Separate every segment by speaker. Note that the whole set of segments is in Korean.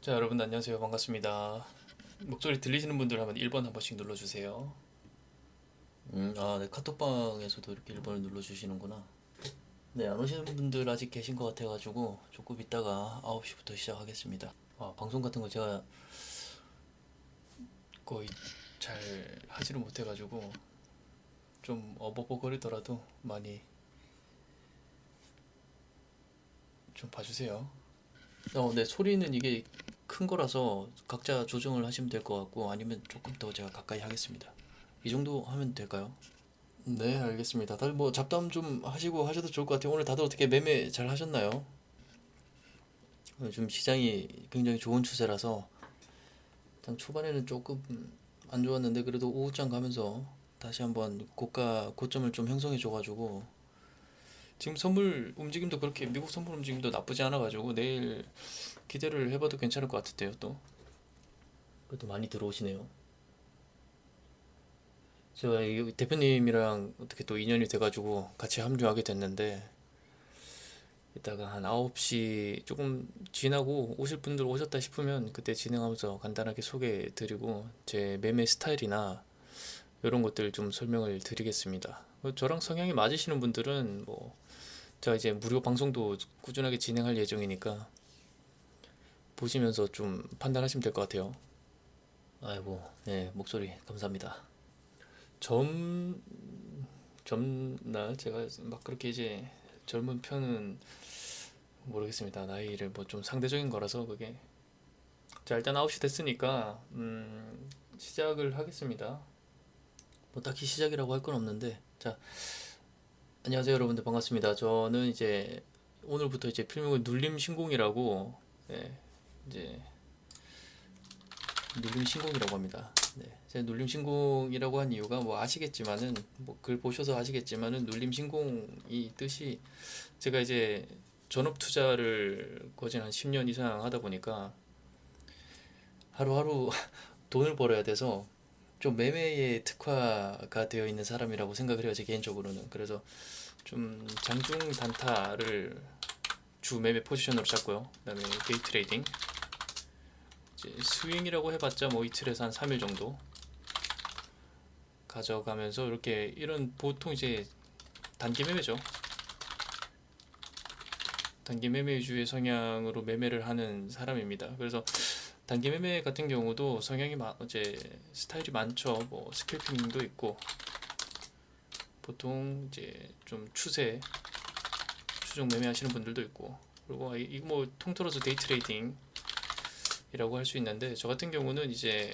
Speaker 1: 자, 여러분 안녕하세요. 반갑습니다. 목소리 들리시는 분들 하면 1번 한 번씩 눌러주세요. 네, 카톡방에서도 이렇게 1번을 눌러주시는구나. 네, 안 오시는 분들 아직 계신 것 같아가지고 조금 있다가 9시부터 시작하겠습니다. 방송 같은 거 제가 거의 잘 하지를 못해가지고 좀 어버버거리더라도 많이 좀 봐주세요. 네, 소리는 이게 큰 거라서 각자 조정을 하시면 될 것 같고 아니면 조금 더 제가 가까이 하겠습니다. 이 정도 하면 될까요? 네, 알겠습니다. 다들 뭐 잡담 좀 하시고 하셔도 좋을 것 같아요. 오늘 다들 어떻게 매매 잘 하셨나요? 좀 시장이 굉장히 좋은 추세라서 일단 초반에는 조금 안 좋았는데 그래도 오후장 가면서 다시 한번 고가 고점을 좀 형성해 줘가지고 지금 선물 움직임도 그렇게 미국 선물 움직임도 나쁘지 않아가지고 내일 기대를 해봐도 괜찮을 것 같은데요. 또 그래도 많이 들어오시네요. 제가 이 대표님이랑 어떻게 또 인연이 돼가지고 같이 합류하게 됐는데 이따가 한 9시 조금 지나고 오실 분들 오셨다 싶으면 그때 진행하면서 간단하게 소개해 드리고 제 매매 스타일이나 이런 것들 좀 설명을 드리겠습니다. 저랑 성향이 맞으시는 분들은 뭐 제가 이제 무료 방송도 꾸준하게 진행할 예정이니까 보시면서 좀 판단하시면 될 것 같아요. 아이고, 네, 목소리 감사합니다. 점, 젊나? 제가 막 그렇게 이제 젊은 편은 모르겠습니다. 나이를 뭐 좀 상대적인 거라서 그게. 자, 일단 9시 됐으니까 시작을 하겠습니다. 뭐 딱히 시작이라고 할 건 없는데 자, 안녕하세요 여러분들 반갑습니다. 저는 이제 오늘부터 이제 필명은 눌림신공이라고 네, 이제 눌림신공이라고 합니다. 네, 제가 눌림신공이라고 한 이유가 뭐 아시겠지만은 뭐 글 보셔서 아시겠지만은 눌림신공이 뜻이 제가 이제 전업 투자를 거진 한 10년 이상 하다 보니까 하루하루 돈을 벌어야 돼서 좀 매매에 특화가 되어 있는 사람이라고 생각을 해요, 제 개인적으로는. 그래서 좀 장중 단타를 주 매매 포지션으로 잡고요. 그다음에 데이 트레이딩, 이제 스윙이라고 해봤자 뭐 이틀에서 한 3일 정도 가져가면서 이렇게 이런 보통 이제 단기 매매죠. 단기 매매 위주의 성향으로 매매를 하는 사람입니다. 그래서 단기 매매 같은 경우도 성향이 이제 스타일이 많죠. 뭐 스캘핑도 있고 보통 이제 좀 추종 매매하시는 분들도 있고 그리고 이거 뭐 통틀어서 데이 트레이딩이라고 할 수 있는데 저 같은 경우는 이제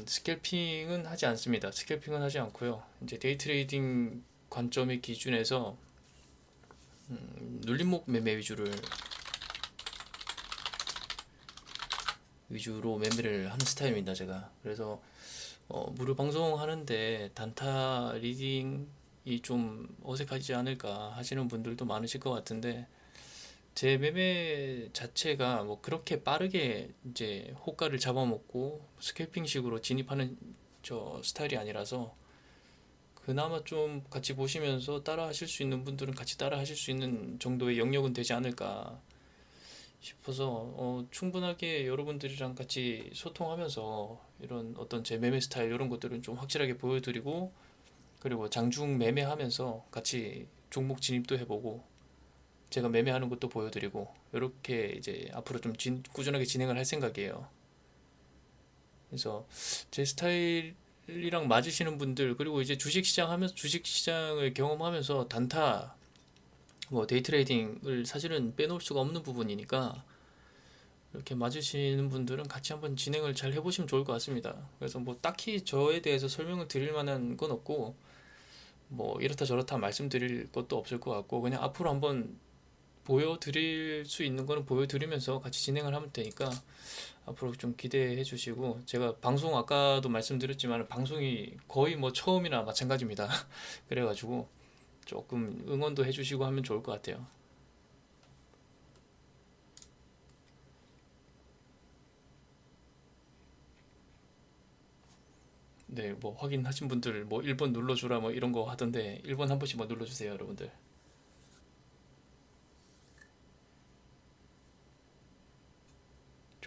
Speaker 1: 스캘핑은 하지 않습니다. 스캘핑은 하지 않고요. 이제 데이 트레이딩 관점의 기준에서 눌림목 매매 위주로 매매를 하는 스타일입니다, 제가. 그래서 무료 방송 하는데 단타 리딩이 좀 어색하지 않을까 하시는 분들도 많으실 것 같은데 제 매매 자체가 뭐 그렇게 빠르게 이제 호가를 잡아먹고 스캘핑식으로 진입하는 저 스타일이 아니라서 그나마 좀 같이 보시면서 따라 하실 수 있는 분들은 같이 따라 하실 수 있는 정도의 영역은 되지 않을까 싶어서 충분하게 여러분들이랑 같이 소통하면서 이런 어떤 제 매매 스타일 이런 것들은 좀 확실하게 보여드리고 그리고 장중 매매하면서 같이 종목 진입도 해보고 제가 매매하는 것도 보여드리고 이렇게 이제 앞으로 좀 꾸준하게 진행을 할 생각이에요. 그래서 제 스타일이랑 맞으시는 분들 그리고 이제 주식시장 하면서 주식시장을 경험하면서 단타 뭐 데이 트레이딩을 사실은 빼놓을 수가 없는 부분이니까 이렇게 맞으시는 분들은 같이 한번 진행을 잘 해보시면 좋을 것 같습니다. 그래서 뭐 딱히 저에 대해서 설명을 드릴 만한 건 없고 뭐 이렇다 저렇다 말씀드릴 것도 없을 것 같고 그냥 앞으로 한번 보여드릴 수 있는 거는 보여드리면서 같이 진행을 하면 되니까 앞으로 좀 기대해 주시고 제가 방송 아까도 말씀드렸지만 방송이 거의 뭐 처음이나 마찬가지입니다. 그래가지고 조금 응원도 해주시고 하면 좋을 것 같아요. 네, 뭐 확인하신 분들 뭐 1번 눌러주라 뭐 이런 거 하던데 1번 한 번씩 뭐 눌러주세요, 여러분들.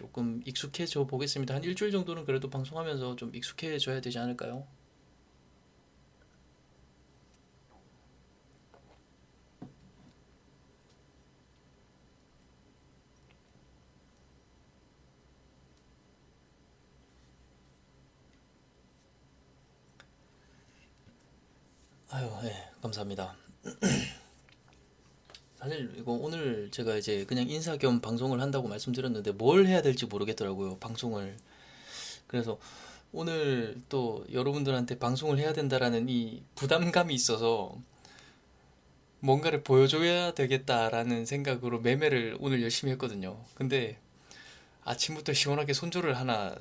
Speaker 1: 조금 익숙해져 보겠습니다. 한 일주일 정도는 그래도 방송하면서 좀 익숙해져야 되지 않을까요? 아유, 예, 감사합니다. 사실 이거 오늘 제가 이제 그냥 인사 겸 방송을 한다고 말씀드렸는데 뭘 해야 될지 모르겠더라고요, 방송을. 그래서 오늘 또 여러분들한테 방송을 해야 된다라는 이 부담감이 있어서 뭔가를 보여줘야 되겠다라는 생각으로 매매를 오늘 열심히 했거든요. 근데 아침부터 시원하게 손절을 하나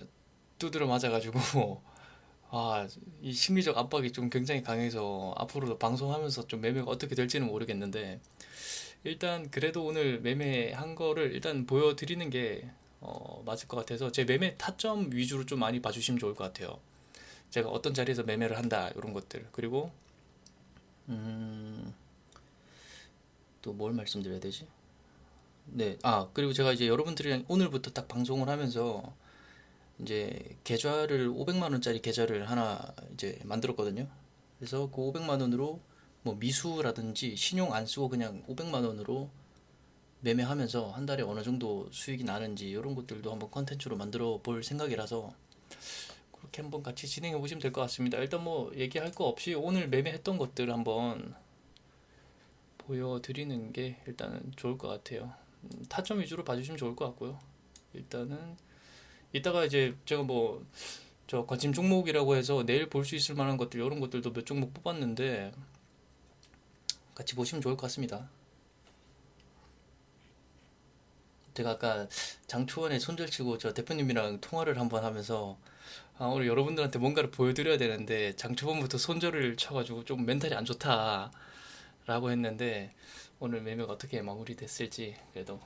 Speaker 1: 두드려 맞아가지고 아, 이 심리적 압박이 좀 굉장히 강해서 앞으로도 방송하면서 좀 매매가 어떻게 될지는 모르겠는데 일단 그래도 오늘 매매한 거를 일단 보여드리는 게 맞을 것 같아서 제 매매 타점 위주로 좀 많이 봐주시면 좋을 것 같아요. 제가 어떤 자리에서 매매를 한다 이런 것들 그리고 음, 또 뭘 말씀드려야 되지? 네, 아 그리고 제가 이제 여러분들이랑 오늘부터 딱 방송을 하면서 이제 계좌를 500만 원짜리 계좌를 하나 이제 만들었거든요. 그래서 그 500만 원으로 뭐 미수라든지 신용 안 쓰고 그냥 500만 원으로 매매하면서 한 달에 어느 정도 수익이 나는지 이런 것들도 한번 컨텐츠로 만들어 볼 생각이라서 그렇게 한번 같이 진행해 보시면 될 것 같습니다. 일단 뭐 얘기할 거 없이 오늘 매매했던 것들 한번 보여드리는 게 일단은 좋을 것 같아요. 타점 위주로 봐주시면 좋을 것 같고요. 일단은 이따가 이제 제가 뭐 저 관심 종목이라고 해서 내일 볼 수 있을 만한 것들 이런 것들도 몇 종목 뽑았는데 같이 보시면 좋을 것 같습니다. 제가 아까 장초원에 손절치고 저 대표님이랑 통화를 한번 하면서 아, 오늘 여러분들한테 뭔가를 보여드려야 되는데 장초반부터 손절을 쳐가지고 좀 멘탈이 안 좋다라고 했는데 오늘 매매가 어떻게 마무리됐을지 그래도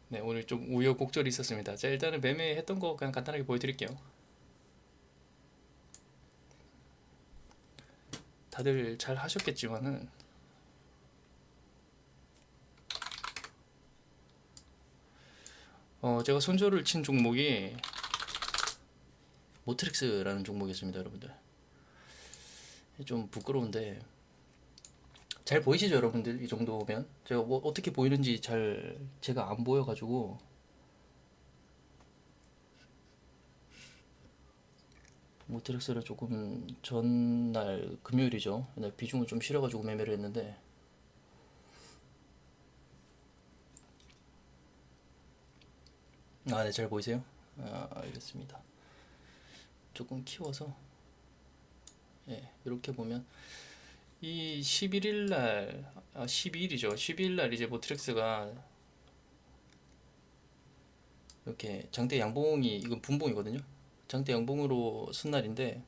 Speaker 1: 네, 오늘 좀 우여곡절이 있었습니다. 자, 일단은 매매했던 거 그냥 간단하게 보여드릴게요. 다들 잘 하셨겠지만은 제가 손절을 친 종목이 모트릭스라는 종목이었습니다, 여러분들. 좀 부끄러운데 잘 보이시죠, 여러분들? 이 정도면 제가 뭐 어떻게 보이는지 잘 제가 안 보여가지고 모트릭스를 조금 전날 금요일이죠. 그날 비중을 좀 실어가지고 매매를 했는데 아, 네, 잘 보이세요? 아, 알겠습니다. 조금 키워서 예, 이렇게 보면 이 11일 날, 12일이죠. 12일 날 이제 모트렉스가 이렇게 장대 양봉이 이건 분봉이거든요. 장대 양봉으로 쓴 날인데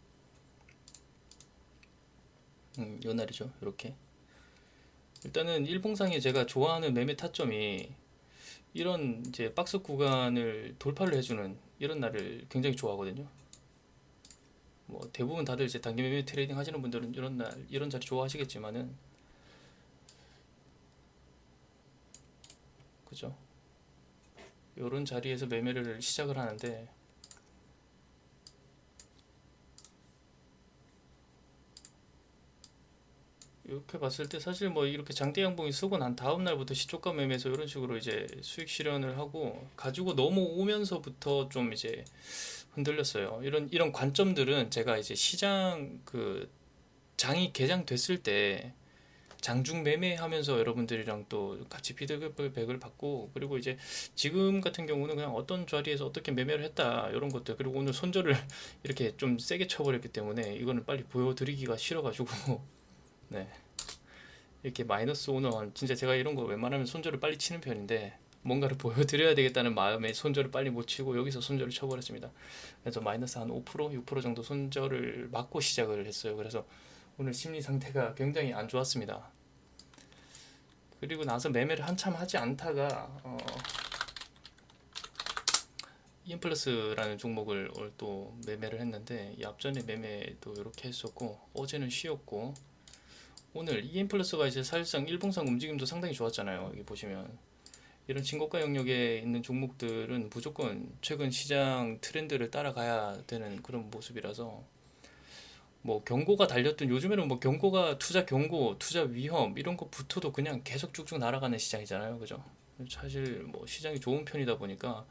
Speaker 1: 요 날이죠. 이렇게 일단은 일봉상에 제가 좋아하는 매매 타점이 이런 이제 박스 구간을 돌파를 해주는 이런 날을 굉장히 좋아하거든요. 뭐 대부분 다들 이제 단기 매매 트레이딩 하시는 분들은 이런 날 이런 자리 좋아하시겠지만은 그죠? 이런 자리에서 매매를 시작을 하는데 이렇게 봤을 때 사실 뭐 이렇게 장대 양봉이 쓰고 난 다음 날부터 시초가 매매에서 이런 식으로 이제 수익 실현을 하고 가지고 넘어오면서부터 좀 이제 흔들렸어요. 이런 관점들은 제가 이제 시장 그 장이 개장됐을 때 장중 매매하면서 여러분들이랑 또 같이 피드백을 받고 그리고 이제 지금 같은 경우는 그냥 어떤 자리에서 어떻게 매매를 했다 이런 것들 그리고 오늘 손절을 이렇게 좀 세게 쳐버렸기 때문에 이거는 빨리 보여드리기가 싫어가지고 네 이렇게 마이너스 오는 진짜 제가 이런 거 웬만하면 손절을 빨리 치는 편인데 뭔가를 보여드려야 되겠다는 마음에 손절을 빨리 못 치고 여기서 손절을 쳐버렸습니다. 그래서 마이너스 한 5%, 6% 정도 손절을 맞고 시작을 했어요. 그래서 오늘 심리 상태가 굉장히 안 좋았습니다. 그리고 나서 매매를 한참 하지 않다가 이엠플러스라는 종목을 오늘 또 매매를 했는데 이 앞전에 매매도 이렇게 했었고 어제는 쉬었고 오늘 이엠플러스가 이제 사실상 일봉상 움직임도 상당히 좋았잖아요. 여기 보시면 이런 신고가 영역에 있는 종목들은 무조건 최근 시장 트렌드를 따라가야 되는 그런 모습이라서 뭐 경고가 달렸던 요즘에는 뭐 경고가 투자 경고, 투자 위험 이런 것부터도 그냥 계속 쭉쭉 날아가는 시장이잖아요. 그죠? 사실 뭐 시장이 좋은 편이다 보니까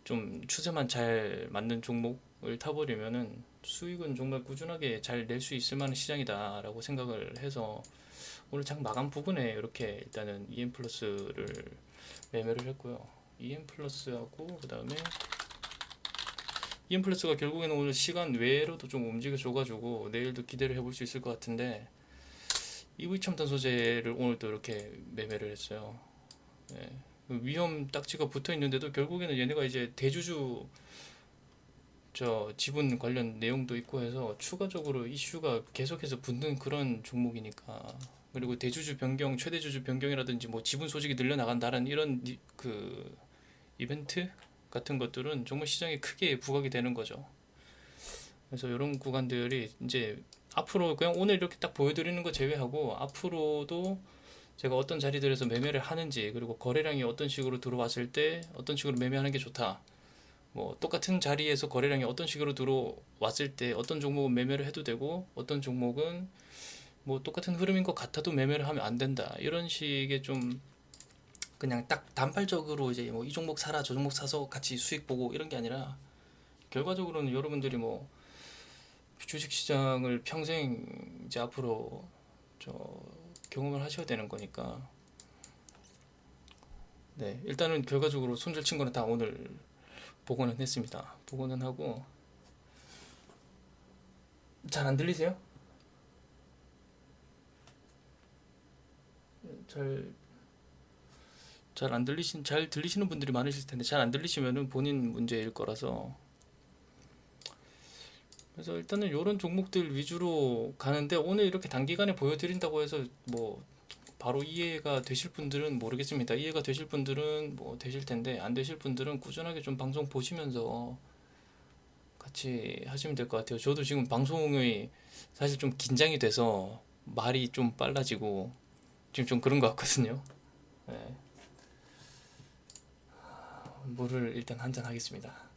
Speaker 1: 좀 추세만 잘 맞는 종목을 타버리면은 수익은 정말 꾸준하게 잘 낼 수 있을 만한 시장이다라고 생각을 해서 오늘 장 마감 부분에 이렇게 일단은 EM 플러스를 매매를 했고요. EM 플러스하고 그 다음에 EM 플러스가 결국에는 오늘 시간 외로도 좀 움직여 줘가지고 내일도 기대를 해볼 수 있을 것 같은데 EV 첨단 소재를 오늘도 이렇게 매매를 했어요. 예. 위험 딱지가 붙어 있는데도 결국에는 얘네가 이제 대주주 저 지분 관련 내용도 있고 해서 추가적으로 이슈가 계속해서 붙는 그런 종목이니까 그리고 대주주 변경, 최대주주 변경이라든지 뭐 지분 소식이 늘려나간다는 이런 그 이벤트 같은 것들은 정말 시장에 크게 부각이 되는 거죠. 그래서 이런 구간들이 이제 앞으로 그냥 오늘 이렇게 딱 보여드리는 거 제외하고 앞으로도 제가 어떤 자리들에서 매매를 하는지 그리고 거래량이 어떤 식으로 들어왔을 때 어떤 식으로 매매하는 게 좋다. 뭐 똑같은 자리에서 거래량이 어떤 식으로 들어왔을 때 어떤 종목은 매매를 해도 되고 어떤 종목은 뭐 똑같은 흐름인 것 같아도 매매를 하면 안 된다. 이런 식의 좀 그냥 딱 단발적으로 이제 뭐 이 종목 사라 저 종목 사서 같이 수익 보고 이런 게 아니라 결과적으로는 여러분들이 뭐 주식시장을 평생 이제 앞으로 저 경험을 하셔야 되는 거니까 네 일단은 결과적으로 손절 친 거는 다 오늘 복원은 했습니다. 복원은 하고 잘 안 들리세요? 잘 잘 들리시는 분들이 많으실 텐데 잘 안 들리시면은 본인 문제일 거라서 그래서 일단은 이런 종목들 위주로 가는데 오늘 이렇게 단기간에 보여드린다고 해서 뭐 바로 이해가 되실 분들은 모르겠습니다. 이해가 되실 분들은 뭐 되실 텐데 안 되실 분들은 꾸준하게 좀 방송 보시면서 같이 하시면 될 것 같아요. 저도 지금 방송이 사실 좀 긴장이 돼서 말이 좀 빨라지고 지금 좀 그런 것 같거든요. 네, 물을 일단 한 잔 하겠습니다.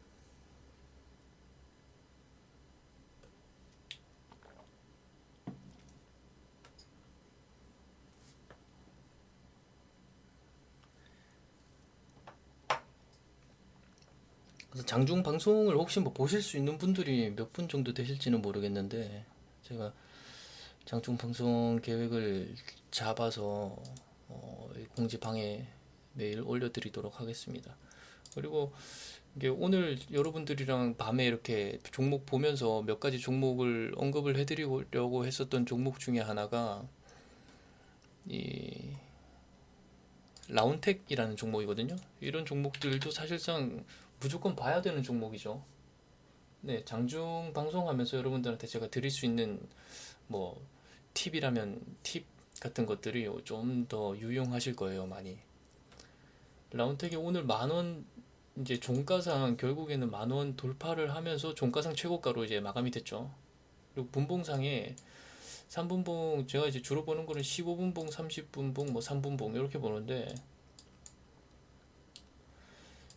Speaker 1: 그래서 장중 방송을 혹시 뭐 보실 수 있는 분들이 몇 분 정도 되실지는 모르겠는데 제가 장중 방송 계획을 잡아서 이 공지방에 매일 올려드리도록 하겠습니다. 그리고 이게 오늘 여러분들이랑 밤에 이렇게 종목 보면서 몇 가지 종목을 언급을 해드리려고 했었던 종목 중에 하나가 이 라운텍이라는 종목이거든요. 이런 종목들도 사실상 무조건 봐야 되는 종목이죠. 네, 장중 방송하면서 여러분들한테 제가 드릴 수 있는 뭐 팁이라면 팁 같은 것들이 좀 더 유용하실 거예요, 많이. 라운텍이 오늘 만원 이제 종가상 결국에는 만원 돌파를 하면서 종가상 최고가로 이제 마감이 됐죠. 그리고 분봉상에 3분봉 제가 이제 주로 보는 거는 15분봉, 30분봉, 뭐 3분봉 이렇게 보는데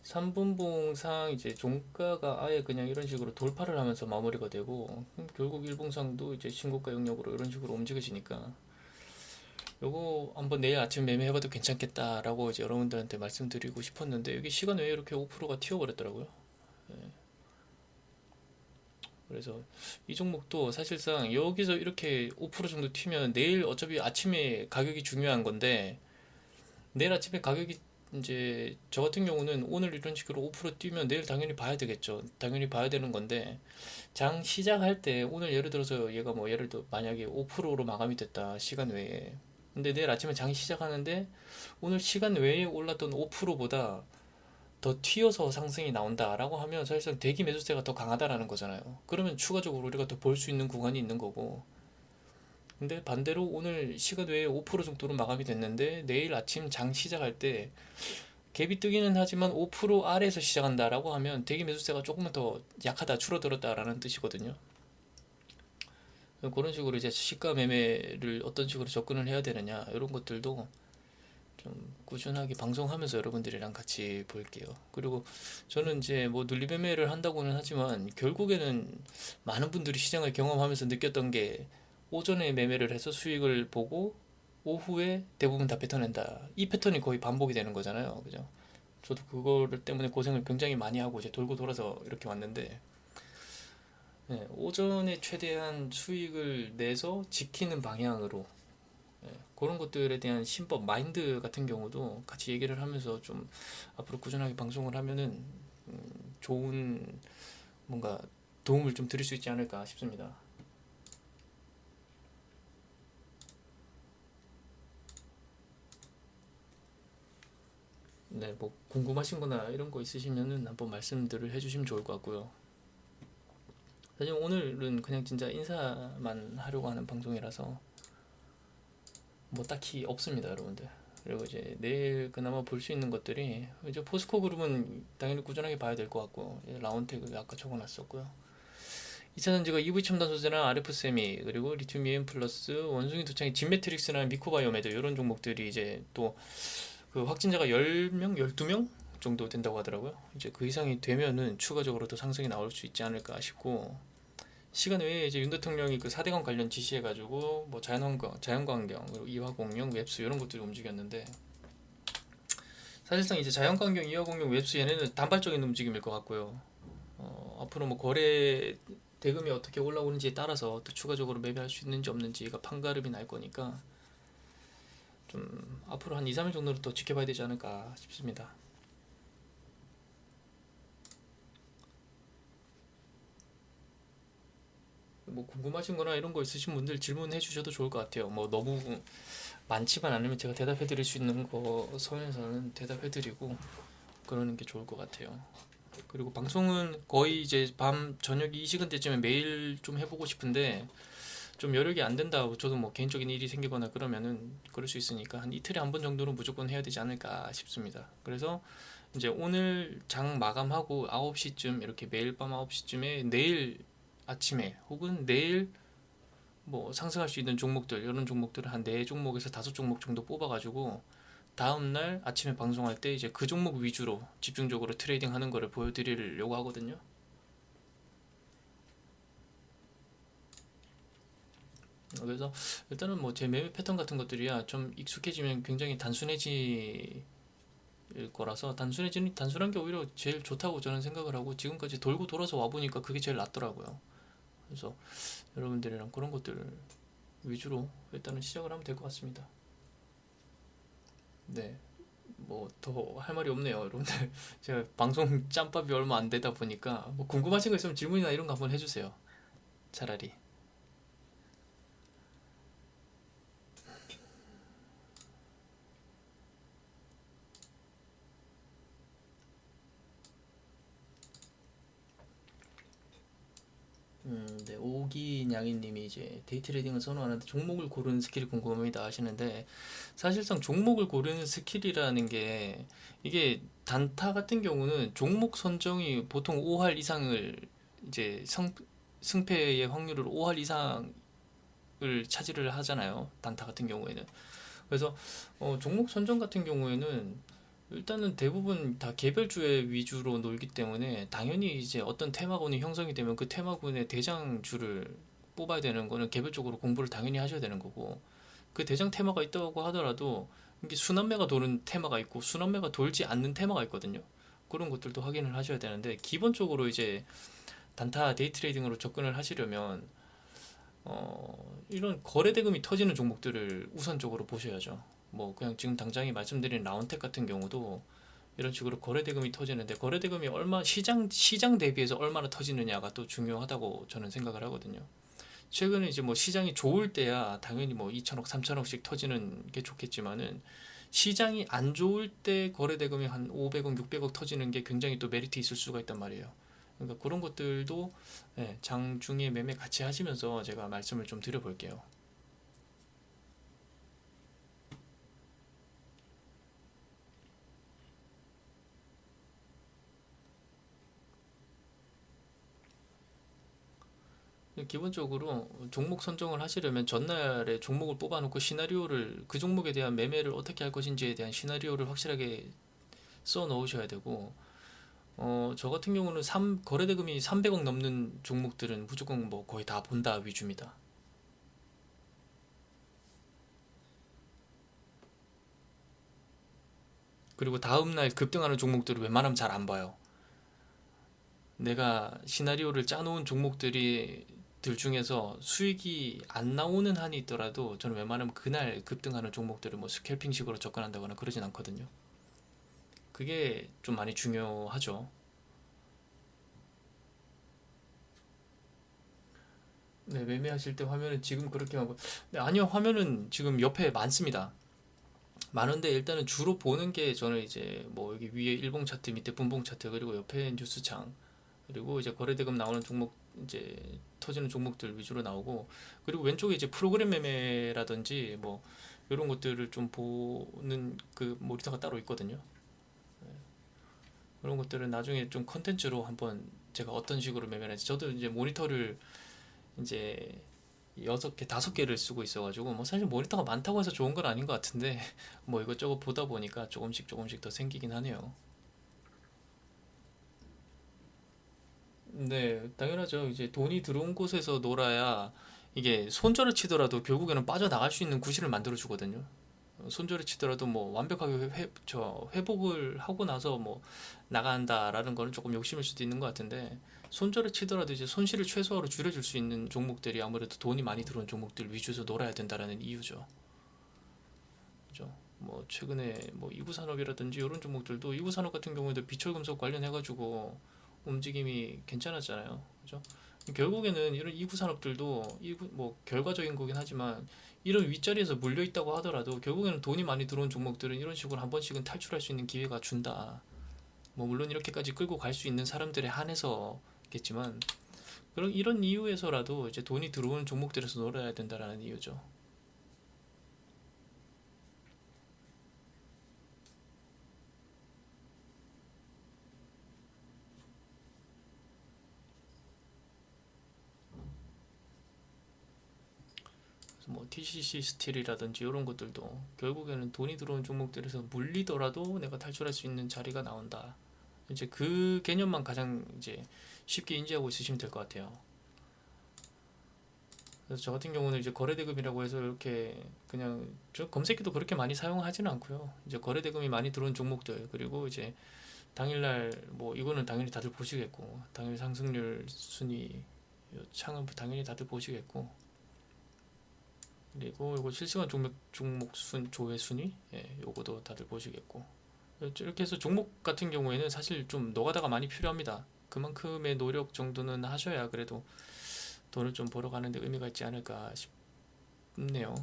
Speaker 1: 3분봉상 이제 종가가 아예 그냥 이런 식으로 돌파를 하면서 마무리가 되고 결국 일봉상도 이제 신고가 영역으로 이런 식으로 움직여지니까 요거 한번 내일 아침 매매해봐도 괜찮겠다라고 이제 여러분들한테 말씀드리고 싶었는데 여기 시간 외에 이렇게 5%가 튀어버렸더라고요. 그래서 이 종목도 사실상 여기서 이렇게 5% 정도 튀면 내일 어차피 아침에 가격이 중요한 건데 내일 아침에 가격이 이제 저 같은 경우는 오늘 이런 식으로 5% 뛰면 내일 당연히 봐야 되겠죠. 당연히 봐야 되는 건데 장 시작할 때 오늘 예를 들어서 얘가 뭐 예를 들어 만약에 5%로 마감이 됐다 시간 외에 근데 내일 아침에 장이 시작하는데 오늘 시간 외에 올랐던 5%보다 더 튀어서 상승이 나온다라고 하면 사실상 대기 매수세가 더 강하다라는 거잖아요. 그러면 추가적으로 우리가 더 볼 수 있는 구간이 있는 거고. 근데 반대로 오늘 시간 외에 5% 정도로 마감이 됐는데 내일 아침 장 시작할 때 갭이 뜨기는 하지만 5% 아래에서 시작한다라고 하면 대기 매수세가 조금만 더 약하다 줄어들었다라는 뜻이거든요. 그런 식으로 이제 시가 매매를 어떤 식으로 접근을 해야 되느냐 이런 것들도 좀 꾸준하게 방송하면서 여러분들이랑 같이 볼게요. 그리고 저는 이제 뭐 눌리매매를 한다고는 하지만 결국에는 많은 분들이 시장을 경험하면서 느꼈던 게 오전에 매매를 해서 수익을 보고 오후에 대부분 다 뱉어낸다. 이 패턴이 거의 반복이 되는 거잖아요. 그죠? 저도 그거를 때문에 고생을 굉장히 많이 하고 이제 돌고 돌아서 이렇게 왔는데 네, 오전에 최대한 수익을 내서 지키는 방향으로 그런 것들에 대한 신법 마인드 같은 경우도 같이 얘기를 하면서 좀 앞으로 꾸준하게 방송을 하면은 좋은 뭔가 도움을 좀 드릴 수 있지 않을까 싶습니다. 네, 뭐 궁금하신 거나 이런 거 있으시면은 한번 말씀들을 해주시면 좋을 것 같고요. 사실 오늘은 그냥 진짜 인사만 하려고 하는 방송이라서 뭐 딱히 없습니다, 여러분들. 그리고 이제 내일 그나마 볼 수 있는 것들이 이제 포스코 그룹은 당연히 꾸준하게 봐야 될 것 같고 라운텍을 아까 적어놨었고요. 2차전지가 EV 첨단 소재나 RF 세미 그리고 리튬 이온 플러스 원숭이 두창의 진매트릭스나 미코바이오메드 이런 종목들이 이제 또 그 확진자가 10명, 12명 정도 된다고 하더라고요. 이제 그 이상이 되면은 추가적으로 더 상승이 나올 수 있지 않을까 싶고 시간 외에 이제 윤 대통령이 그 4대강 관련 지시해가지고 뭐 자연환경 그리고 이화공룡 웹스 이런 것들이 움직였는데 사실상 이제 자연환경 이화공룡 웹스 얘네는 단발적인 움직임일 것 같고요. 앞으로 뭐 거래 대금이 어떻게 올라오는지에 따라서 또 추가적으로 매매할 수 있는지 없는지가 판가름이 날 거니까 좀 앞으로 한 2, 3일 정도는 더 지켜봐야 되지 않을까 싶습니다. 뭐 궁금하신 거나 이런 거 있으신 분들 질문해 주셔도 좋을 것 같아요. 뭐 너무 많지만 않으면 제가 대답해 드릴 수 있는 거 선에서는 대답해 드리고 그러는 게 좋을 것 같아요. 그리고 방송은 거의 이제 밤 저녁 이 시간대쯤에 매일 좀 해보고 싶은데 좀 여력이 안 된다. 저도 뭐 개인적인 일이 생기거나 그러면은 그럴 수 있으니까 한 이틀에 한 번 정도는 무조건 해야 되지 않을까 싶습니다. 그래서 이제 오늘 장 마감하고 9시쯤 이렇게 매일 밤 9시쯤에 내일 아침에 혹은 내일 뭐 상승할 수 있는 종목들 이런 종목들을 한 4종목에서 5종목 정도 뽑아가지고 다음날 아침에 방송할 때 이제 그 종목 위주로 집중적으로 트레이딩 하는 거를 보여드리려고 하거든요. 그래서 일단은 뭐 제 매매 패턴 같은 것들이야 좀 익숙해지면 굉장히 단순해질 거라서 단순한 게 오히려 제일 좋다고 저는 생각을 하고 지금까지 돌고 돌아서 와 보니까 그게 제일 낫더라고요. 그래서 여러분들이랑 그런 것들 위주로 일단은 시작을 하면 될 것 같습니다. 네, 뭐 더 할 말이 없네요, 여러분들. 제가 방송 짬밥이 얼마 안 되다 보니까 뭐 궁금하신 거 있으면 질문이나 이런 거 한번 해주세요. 차라리. 네, 오기냥이님이 이제 데이 트레이딩을 선호하는데 종목을 고르는 스킬이 궁금합니다 하시는데 사실상 종목을 고르는 스킬이라는 게 이게 단타 같은 경우는 종목 선정이 보통 5할 이상을 이제 승패의 확률을 5할 이상을 차지를 하잖아요. 단타 같은 경우에는. 그래서 종목 선정 같은 경우에는 일단은 대부분 다 개별주에 위주로 놀기 때문에 당연히 이제 어떤 테마군이 형성이 되면 그 테마군의 대장주를 뽑아야 되는 거는 개별적으로 공부를 당연히 하셔야 되는 거고 그 대장 테마가 있다고 하더라도 이게 순환매가 도는 테마가 있고 순환매가 돌지 않는 테마가 있거든요. 그런 것들도 확인을 하셔야 되는데 기본적으로 이제 단타 데이 트레이딩으로 접근을 하시려면 이런 거래 대금이 터지는 종목들을 우선적으로 보셔야죠. 뭐 그냥 지금 당장에 말씀드린 라운텍 같은 경우도 이런 식으로 거래 대금이 터지는데 거래 대금이 얼마 시장 대비해서 얼마나 터지느냐가 또 중요하다고 저는 생각을 하거든요. 최근에 이제 뭐 시장이 좋을 때야 당연히 뭐 2천억, 3천억씩 터지는 게 좋겠지만은 시장이 안 좋을 때 거래 대금이 한 500억, 600억 터지는 게 굉장히 또 메리트 있을 수가 있단 말이에요. 그러니까 그런 것들도 장중에 매매 같이 하시면서 제가 말씀을 좀 드려볼게요. 기본적으로 종목 선정을 하시려면 전날에 종목을 뽑아놓고 시나리오를 그 종목에 대한 매매를 어떻게 할 것인지에 대한 시나리오를 확실하게 써 넣으셔야 되고 저 같은 경우는 거래대금이 300억 넘는 종목들은 무조건 뭐 거의 다 본다 위주입니다. 그리고 다음날 급등하는 종목들을 웬만하면 잘 안 봐요. 내가 시나리오를 짜놓은 종목들이 들 중에서 수익이 안 나오는 한이 있더라도 저는 웬만하면 그날 급등하는 종목들을 뭐 스캘핑식으로 접근한다거나 그러진 않거든요. 그게 좀 많이 중요하죠. 네, 매매하실 때 화면은 지금 그렇게 하고, 네, 아니요, 화면은 지금 옆에 많습니다. 많은데 일단은 주로 보는 게 저는 이제 뭐 여기 위에 일봉 차트, 밑에 분봉 차트, 그리고 옆에 뉴스창, 그리고 이제 거래대금 나오는 종목, 이제 터지는 종목들 위주로 나오고, 그리고 왼쪽에 이제 프로그램 매매라든지 뭐 이런 것들을 좀 보는 그 모니터가 따로 있거든요. 그런 것들은 나중에 좀 컨텐츠로 한번 제가 어떤 식으로 매매를 할지, 저도 이제 모니터를 이제 6개, 5개를 쓰고 있어가지고 뭐 사실 모니터가 많다고 해서 좋은 건 아닌 것 같은데 뭐 이것저것 보다 보니까 조금씩 조금씩 더 생기긴 하네요. 네, 당연하죠. 이제 돈이 들어온 곳에서 놀아야 이게 손절을 치더라도 결국에는 빠져나갈 수 있는 구실을 만들어 주거든요. 손절을 치더라도 뭐 완벽하게 회복을 하고 나서 뭐 나간다라는 거는 조금 욕심일 수도 있는 것 같은데, 손절을 치더라도 이제 손실을 최소화로 줄여줄 수 있는 종목들이 아무래도 돈이 많이 들어온 종목들 위주에서 놀아야 된다라는 이유죠. 그죠? 뭐 최근에 뭐 이구산업이라든지 이런 종목들도, 이구산업 같은 경우에도 비철금속 관련해가지고 움직임이 괜찮았잖아요. 그죠? 결국에는 이런 이구산업들도 뭐 결과적인 거긴 하지만 이런 윗자리에서 물려 있다고 하더라도 결국에는 돈이 많이 들어온 종목들은 이런 식으로 한 번씩은 탈출할 수 있는 기회가 준다. 뭐 물론 이렇게까지 끌고 갈 수 있는 사람들에 한해서겠지만, 그런 이런 이유에서라도 이제 돈이 들어오는 종목들에서 놀아야 된다라는 이유죠. 그래서 뭐 TCC 스틸이라든지 이런 것들도 결국에는 돈이 들어온 종목들에서 물리더라도 내가 탈출할 수 있는 자리가 나온다. 이제 그 개념만 가장 이제 쉽게 인지하고 있으시면 될 것 같아요. 그래서 저 같은 경우는 이제 거래대금이라고 해서 이렇게 그냥 저 검색기도 그렇게 많이 사용하지는 않고요. 이제 거래대금이 많이 들어온 종목들, 그리고 이제 당일날 뭐 이거는 당연히 다들 보시겠고, 당일 상승률 순위 요 창은 당연히 다들 보시겠고, 그리고 이거 실시간 종목 조회 순위, 예, 요거도 다들 보시겠고, 이렇게 해서 종목 같은 경우에는 사실 좀 노가다가 많이 필요합니다. 그만큼의 노력 정도는 하셔야 그래도 돈을 좀 벌어가는 데 의미가 있지 않을까 싶네요.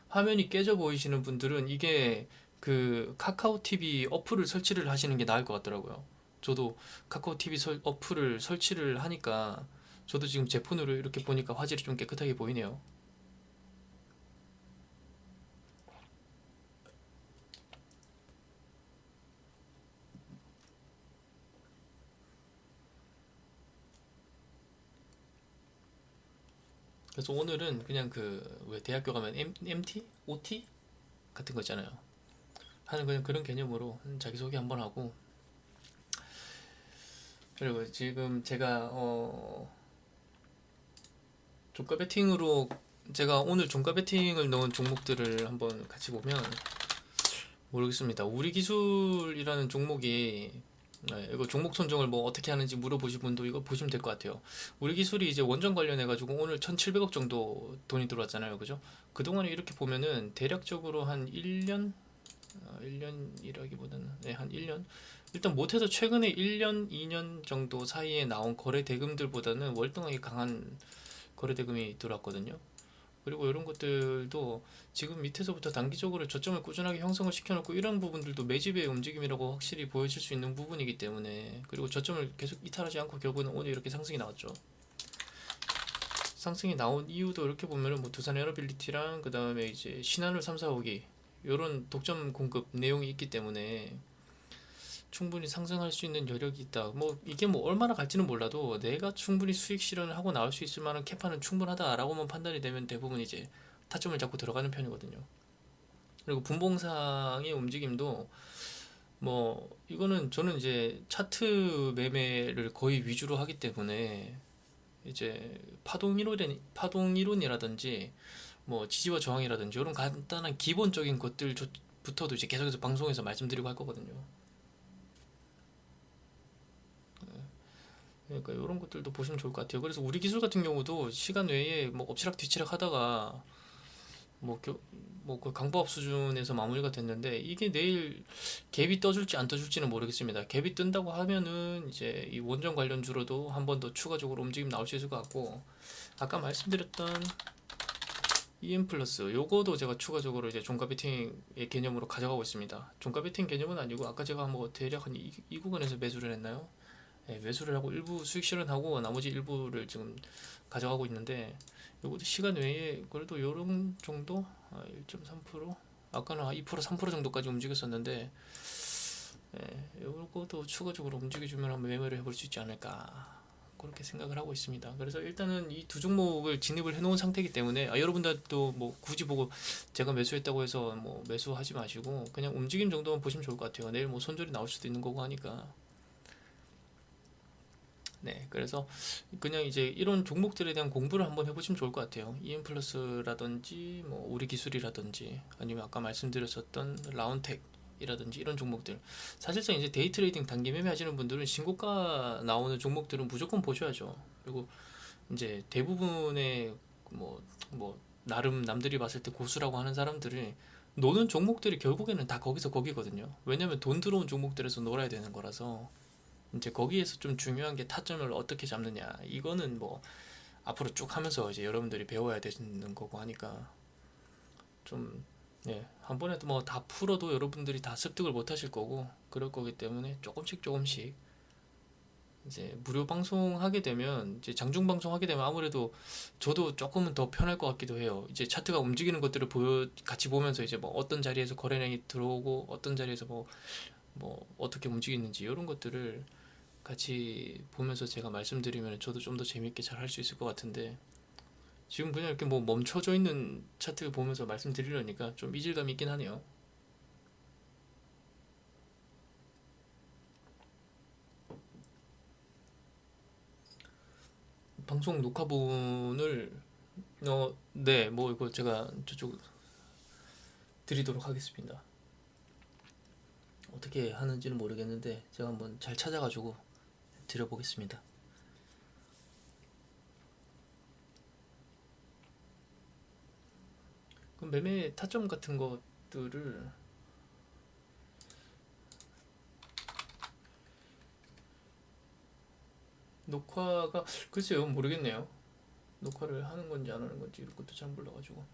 Speaker 1: 화면이 깨져 보이시는 분들은 이게 그 카카오 TV 어플을 설치를 하시는 게 나을 것 같더라고요. 저도 카카오 TV 어플을 설치를 하니까 저도 지금 제 폰으로 이렇게 보니까 화질이 좀 깨끗하게 보이네요. 그래서 오늘은 그냥 그 왜 대학교 가면 MT? OT? 같은 거 있잖아요. 하는 그냥 그런 개념으로 자기소개 한번 하고, 그리고 지금 제가 종가 베팅으로, 제가 오늘 종가 베팅을 넣은 종목들을 한번 같이 보면, 모르겠습니다. 우리 기술이라는 종목이, 네, 이거 종목 선정을 뭐 어떻게 하는지 물어보신 분도 이거 보시면 될 것 같아요. 우리 기술이 이제 원전 관련해가지고 오늘 1,700억 정도 돈이 들어왔잖아요. 그죠? 그동안에 이렇게 보면은 대략적으로 한 1년? 1년이라기보다는, 네, 한 1년? 일단 못해도 최근에 1년, 2년 정도 사이에 나온 거래 대금들보다는 월등하게 강한 거래 대금이 들어왔거든요. 그리고 이런 것들도 지금 밑에서부터 단기적으로 저점을 꾸준하게 형성을 시켜놓고, 이런 부분들도 매집의 움직임이라고 확실히 보여질 수 있는 부분이기 때문에, 그리고 저점을 계속 이탈하지 않고 결국은 오늘 이렇게 상승이 나왔죠. 상승이 나온 이유도 이렇게 보면은 뭐 두산 에어빌리티랑 그 다음에 이제 신한울 3, 4호기 이런 독점 공급 내용이 있기 때문에 충분히 상승할 수 있는 여력이 있다. 뭐 이게 뭐 얼마나 갈지는 몰라도 내가 충분히 수익 실현을 하고 나올 수 있을 만한 캐파는 충분하다라고만 판단이 되면 대부분 이제 타점을 잡고 들어가는 편이거든요. 그리고 분봉상의 움직임도 뭐 이거는 저는 이제 차트 매매를 거의 위주로 하기 때문에 이제 파동 이론이라든지 뭐 지지와 저항이라든지 이런 간단한 기본적인 것들부터도 이제 계속해서 방송에서 말씀드리고 할 거거든요. 그러니까 이런 것들도 보시면 좋을 것 같아요. 그래서 우리 기술 같은 경우도 시간 외에 뭐 엎치락 뒤치락 하다가 뭐그 강보합 수준에서 마무리가 됐는데 이게 내일 갭이 떠줄지 안 떠줄지는 모르겠습니다. 갭이 뜬다고 하면은 이제 이 원전 관련주로도 한 번 더 추가적으로 움직임 나올 수 있을 것 같고 아까 말씀드렸던 EM 플러스 요거도 제가 추가적으로 이제 종가 베팅의 개념으로 가져가고 있습니다. 종가 베팅 개념은 아니고 아까 제가 뭐 대략 한 이 구간에서 매수를 했나요? 네, 매수를 하고 일부 수익 실현하고 나머지 일부를 지금 가져가고 있는데 요것도 시간 외에 그래도 요런 정도 1.3% 아까는 2% 3% 정도까지 움직였었는데 요것도 추가적으로 움직여주면 한번 매매를 해볼 수 있지 않을까 그렇게 생각을 하고 있습니다. 그래서 일단은 이 두 종목을 진입을 해놓은 상태이기 때문에 여러분들도 뭐 굳이 보고 제가 매수했다고 해서 뭐 매수하지 마시고 그냥 움직임 정도만 보시면 좋을 것 같아요. 내일 뭐 손절이 나올 수도 있는 거고 하니까. 네, 그래서 그냥 이제 이런 종목들에 대한 공부를 한번 해보시면 좋을 것 같아요. EM 플러스라든지 뭐 우리 기술이라든지 아니면 아까 말씀드렸었던 라운텍이라든지 이런 종목들. 사실상 이제 데이 트레이딩 단기 매매 하시는 분들은 신고가 나오는 종목들은 무조건 보셔야죠. 그리고 이제 대부분의 뭐 나름 남들이 봤을 때 고수라고 하는 사람들이 노는 종목들이 결국에는 다 거기서 거기거든요. 왜냐면 돈 들어온 종목들에서 놀아야 되는 거라서. 이제 거기에서 좀 중요한 게 타점을 어떻게 잡느냐 이거는 뭐 앞으로 쭉 하면서 이제 여러분들이 배워야 되는 거고 하니까 좀 한 번에 뭐 다 풀어도 여러분들이 다 습득을 못 하실 거고 그럴 거기 때문에 조금씩 이제 무료 방송 하게 되면 이제 장중 방송 하게 되면 아무래도 저도 조금은 더 편할 것 같기도 해요. 이제 차트가 움직이는 것들을 같이 보면서 이제 뭐 어떤 자리에서 거래량이 들어오고 어떤 자리에서 뭐 어떻게 움직이는지 이런 것들을 같이 보면서 제가 말씀드리면 저도 좀 더 재밌게 잘 할 수 있을 것 같은데 지금 그냥 이렇게 뭐 멈춰져 있는 차트 보면서 말씀드리려니까 좀 이질감이 있긴 하네요. 방송 녹화본을 네, 뭐 이거 제가 저쪽 드리도록 하겠습니다. 어떻게 하는지는 모르겠는데 제가 한번 잘 찾아가지고 드려보겠습니다. 그럼 매매 타점 같은 것들을 녹화가 글쎄요 모르겠네요. 녹화를 하는 건지 안 하는 건지 이런 것도 잘 몰라가지고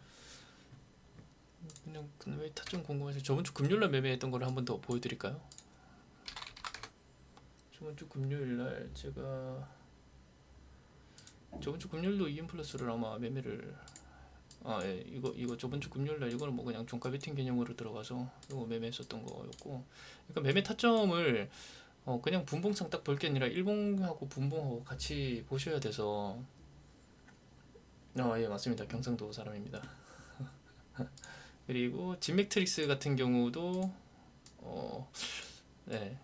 Speaker 1: 그냥 왜 타점 궁금해서 저번 주 금요일날 매매했던 거를 한번 더 보여드릴까요? 저번 주 금요일날 제가 저번 주 금요일도 EM 플러스를 아마 매매를 예, 이거 저번 주 금요일날 이거는 뭐 그냥 종가 베팅 개념으로 들어가서 이거 매매했었던 거였고 그러니까 매매 타점을 그냥 분봉상 딱 볼 게 아니라 일봉하고 분봉하고 같이 보셔야 돼서 예 맞습니다. 경상도 사람입니다. 그리고 진맥트릭스 같은 경우도 네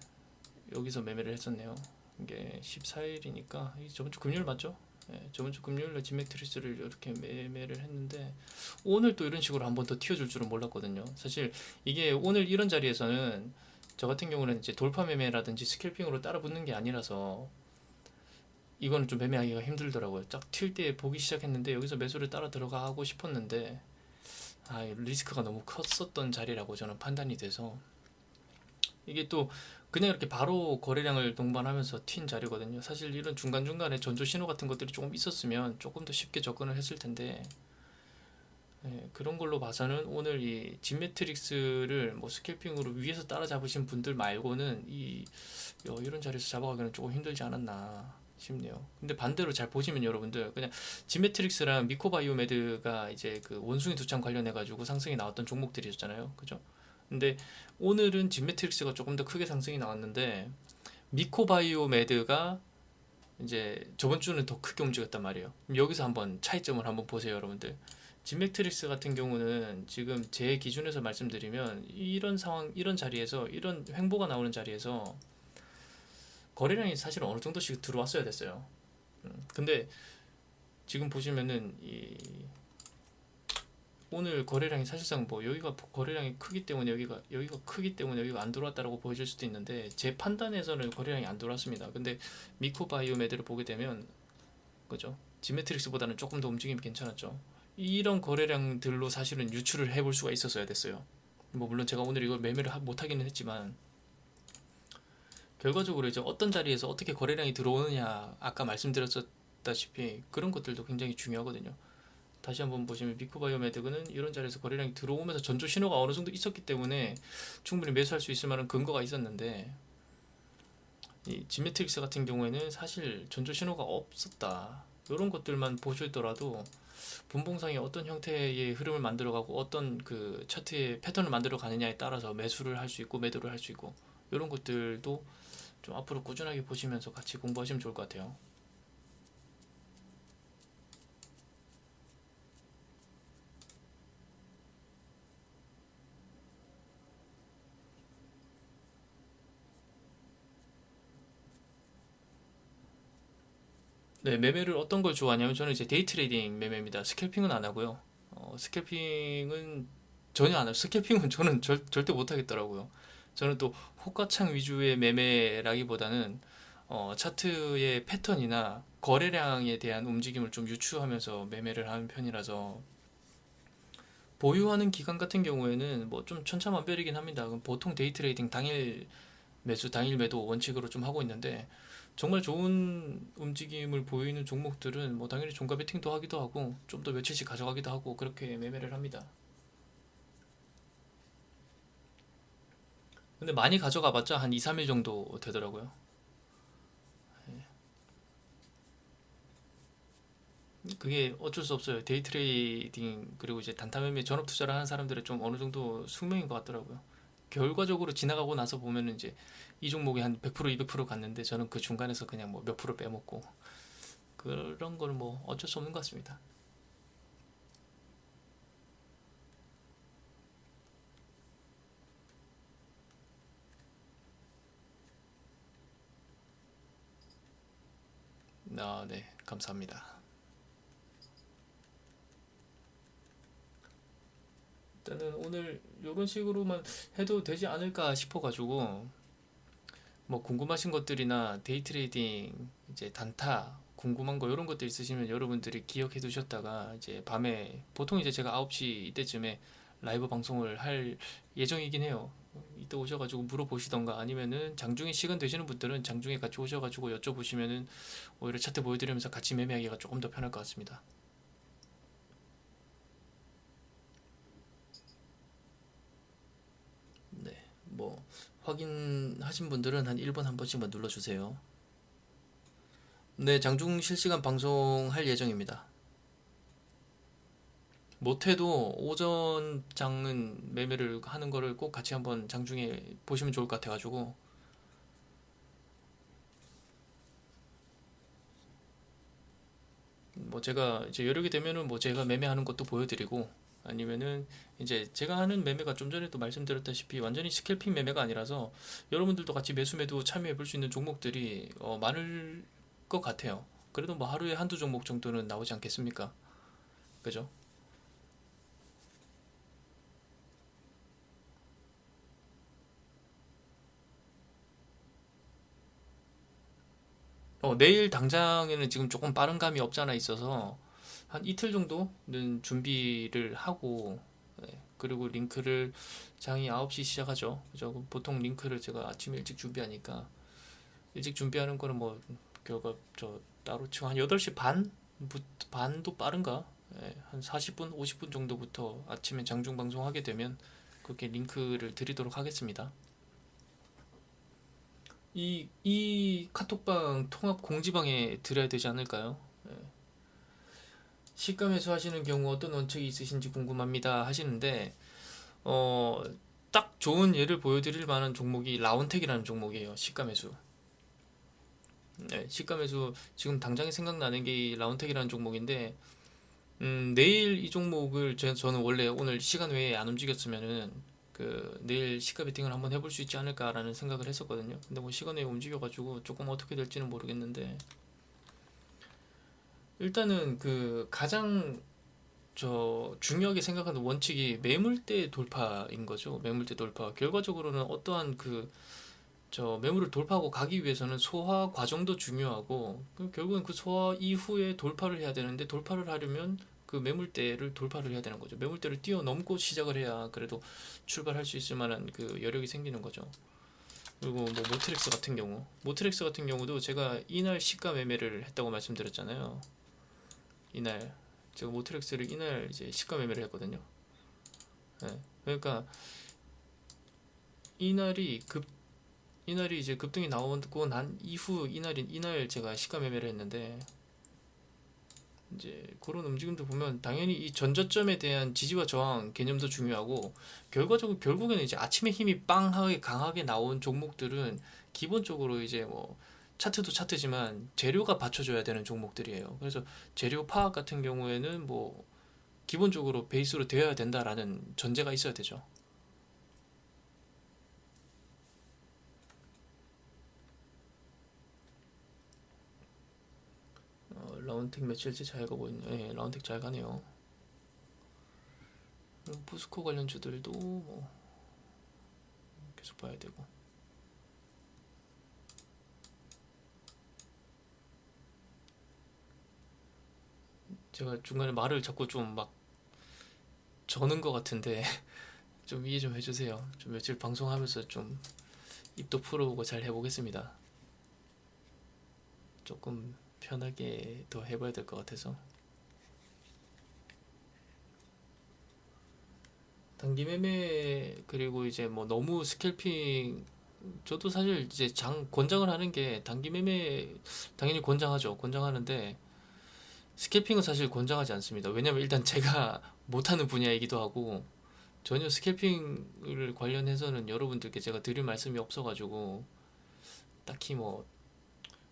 Speaker 1: 여기서 매매를 했었네요. 이게 14일이니까 저번 주 금요일 맞죠? 네, 저번 주 금요일에 진맥트릭스를 이렇게 매매를 했는데 오늘 또 이런 식으로 한 번 더 튀어줄 줄은 몰랐거든요. 사실 이게 오늘 이런 자리에서는 저 같은 경우는 이제 돌파 매매라든지 스캘핑으로 따라 붙는 게 아니라서 이거는 좀 매매하기가 힘들더라고요. 쫙 튈 때 보기 시작했는데 여기서 매수를 따라 들어가고 싶었는데 리스크가 너무 컸었던 자리라고 저는 판단이 돼서 이게 또 그냥 이렇게 바로 거래량을 동반하면서 튄 자리거든요. 사실 이런 중간중간에 전조 신호 같은 것들이 조금 있었으면 조금 더 쉽게 접근을 했을 텐데 그런 걸로 봐서는 오늘 이 진매트릭스를 뭐 스캘핑으로 위에서 따라잡으신 분들 말고는 이런 자리에서 잡아가기는 조금 힘들지 않았나 싶네요. 근데 반대로 잘 보시면 여러분들 그냥 진매트릭스랑 미코바이오메드가 이제 그 원숭이 두창 관련해 가지고 상승이 나왔던 종목들이었잖아요. 그죠? 근데 오늘은 진매트릭스가 조금 더 크게 상승이 나왔는데 미코바이오메드가 이제 저번 주는 더 크게 움직였단 말이에요. 여기서 한번 차이점을 한번 보세요, 여러분들. 진맥트릭스 같은 경우는 지금 제 기준에서 말씀드리면 이런 상황, 이런 자리에서 이런 횡보가 나오는 자리에서 거래량이 사실 어느 정도씩 들어왔어야 됐어요. 근데 지금 보시면은 오늘 거래량이 사실상 뭐 여기가 거래량이 크기 때문에 여기가 크기 때문에 여기가 안 들어왔다라고 보여질 수도 있는데 제 판단에서는 거래량이 안 들어왔습니다. 근데 미코바이오메드를 보게 되면 그죠? 지메트릭스보다는 조금 더 움직임이 괜찮았죠. 이런 거래량들로 사실은 유출을 해볼 수가 있었어야 됐어요. 뭐 물론 제가 오늘 이걸 매매를 못하기는 했지만 결과적으로 이제 어떤 자리에서 어떻게 거래량이 들어오느냐 아까 말씀드렸다시피 그런 것들도 굉장히 중요하거든요. 다시 한번 보시면 미코바이오메드는 이런 자리에서 거래량이 들어오면서 전조 신호가 어느 정도 있었기 때문에 충분히 매수할 수 있을 만한 근거가 있었는데 이 지메트릭스 같은 경우에는 사실 전조 신호가 없었다. 이런 것들만 보시더라도 분봉상이 어떤 형태의 흐름을 만들어가고 어떤 그 차트의 패턴을 만들어 가느냐에 따라서 매수를 할 수 있고 매도를 할 수 있고 이런 것들도 좀 앞으로 꾸준하게 보시면서 같이 공부하시면 좋을 것 같아요. 네, 매매를 어떤 걸 좋아하냐면 저는 이제 데이 트레이딩 매매입니다. 스캘핑은 안 하고요. 스캘핑은 전혀 안 해요. 스캘핑은 저는 절대 못 하겠더라고요. 저는 또 호가창 위주의 매매라기보다는 차트의 패턴이나 거래량에 대한 움직임을 좀 유추하면서 매매를 하는 편이라서 보유하는 기간 같은 경우에는 뭐 좀 천차만별이긴 합니다. 그럼 보통 데이 트레이딩 당일 매수, 당일 매도 원칙으로 좀 하고 있는데 정말 좋은 움직임을 보이는 종목들은 뭐 당연히 종가 베팅도 하기도 하고 좀 더 며칠씩 가져가기도 하고 그렇게 매매를 합니다. 근데 많이 가져가 봤자 한 2, 3일 정도 되더라고요. 그게 어쩔 수 없어요. 데이 트레이딩 그리고 이제 단타 매매 전업 투자를 하는 사람들의 좀 어느 정도 숙명인 것 같더라고요. 결과적으로 지나가고 나서 보면은 이제 이 종목이 한 100%, 200% 갔는데 저는 그 중간에서 그냥 뭐 몇 프로 빼먹고 그런 걸 뭐 어쩔 수 없는 것 같습니다. 아, 네, 감사합니다. 일단은 오늘 이런 식으로만 해도 되지 않을까 싶어가지고 뭐 궁금하신 것들이나 데이 트레이딩 이제 단타 궁금한 거 이런 것들 있으시면 여러분들이 기억해 두셨다가 이제 밤에 보통 이제 제가 9시 이때쯤에 라이브 방송을 할 예정이긴 해요. 이때 오셔가지고 물어보시던가 아니면은 장중에 시간 되시는 분들은 장중에 같이 오셔가지고 여쭤보시면은 오히려 차트 보여드리면서 같이 매매하기가 조금 더 편할 것 같습니다. 네, 뭐 확인하신 분들은 한 1번 한 번씩만 눌러주세요. 네, 장중 실시간 방송할 예정입니다. 못해도 오전 장은 매매를 하는 거를 꼭 같이 한번 장중에 보시면 좋을 것 같아가지고 뭐 제가 이제 여력이 되면은 뭐 제가 매매하는 것도 보여드리고 아니면은 이제 제가 하는 매매가 좀 전에도 말씀드렸다시피 완전히 스캘핑 매매가 아니라서 여러분들도 같이 매수 매도 참여해 볼 수 있는 종목들이 많을 것 같아요. 그래도 뭐 하루에 한두 종목 정도는 나오지 않겠습니까? 그죠? 내일 당장에는 지금 조금 빠른 감이 없잖아 있어서 한 이틀 정도는 준비를 하고 그리고 링크를 장이 9시 시작하죠. 그죠? 그럼 보통 링크를 제가 아침 일찍 준비하니까 일찍 준비하는 거는 뭐 결과 저 따로 치고 한 8시 반도 빠른가? 한 40분, 50분 정도부터 아침에 장중 방송하게 되면 그렇게 링크를 드리도록 하겠습니다. 이 카톡방 통합 공지방에 드려야 되지 않을까요? 시가 매수하시는 경우 어떤 원칙이 있으신지 궁금합니다 하시는데 어, 딱 좋은 예를 보여드릴 만한 종목이 라운텍이라는 종목이에요. 시가 매수. 네, 시가 매수 지금 당장에 생각나는 게 이 라운텍이라는 종목인데 내일 이 종목을 저는 원래 오늘 시간 외에 안 움직였으면은 그 내일 시가 베팅을 한번 해볼 수 있지 않을까라는 생각을 했었거든요. 근데 뭐 시간 외에 움직여가지고 조금 어떻게 될지는 모르겠는데 일단은 그 가장 중요하게 생각하는 원칙이 매물대 돌파인 거죠. 매물대 돌파. 결과적으로는 어떠한 매물을 돌파하고 가기 위해서는 소화 과정도 중요하고 결국은 그 소화 이후에 돌파를 해야 되는데 돌파를 하려면 그 매물대를 돌파를 해야 되는 거죠. 매물대를 뛰어넘고 시작을 해야 그래도 출발할 수 있을 만한 그 여력이 생기는 거죠. 그리고 뭐 모트렉스 같은 경우도 제가 이날 시가 매매를 했다고 말씀드렸잖아요. 이날 제가 모트렉스를 이날 이제 시가 매매를 했거든요. 네. 그러니까 이날이 이제 급등이 나오고 난 이후 이날 제가 시가 매매를 했는데 이제 그런 움직임도 보면 당연히 이 전저점에 대한 지지와 저항 개념도 중요하고 결과적으로 결국에는 이제 아침에 힘이 빵하게 강하게 나온 종목들은 기본적으로 이제 뭐 차트도 차트지만 재료가 받쳐줘야 되는 종목들이에요. 그래서 재료 파악 같은 경우에는 뭐 기본적으로 베이스로 되어야 된다라는 전제가 있어야 되죠. 라운텍 며칠째 잘 가고 있네. 네, 라운텍 잘 가네요. 포스코 관련주들도 뭐 계속 봐야 되고. 제가 중간에 말을 자꾸 좀 막 저는 것 같은데 좀 이해 좀 해주세요. 좀 며칠 방송하면서 좀 입도 풀어보고 잘 해보겠습니다. 조금 편하게 더 해봐야 될 것 같아서. 단기 매매 그리고 이제 뭐 너무 스캘핑 저도 사실 이제 권장을 하는 게 단기 매매 당연히 권장하죠. 권장하는데 스캘핑은 사실 권장하지 않습니다. 왜냐면 일단 제가 못하는 분야이기도 하고 전혀 스캘핑을 관련해서는 여러분들께 제가 드릴 말씀이 없어가지고 딱히 뭐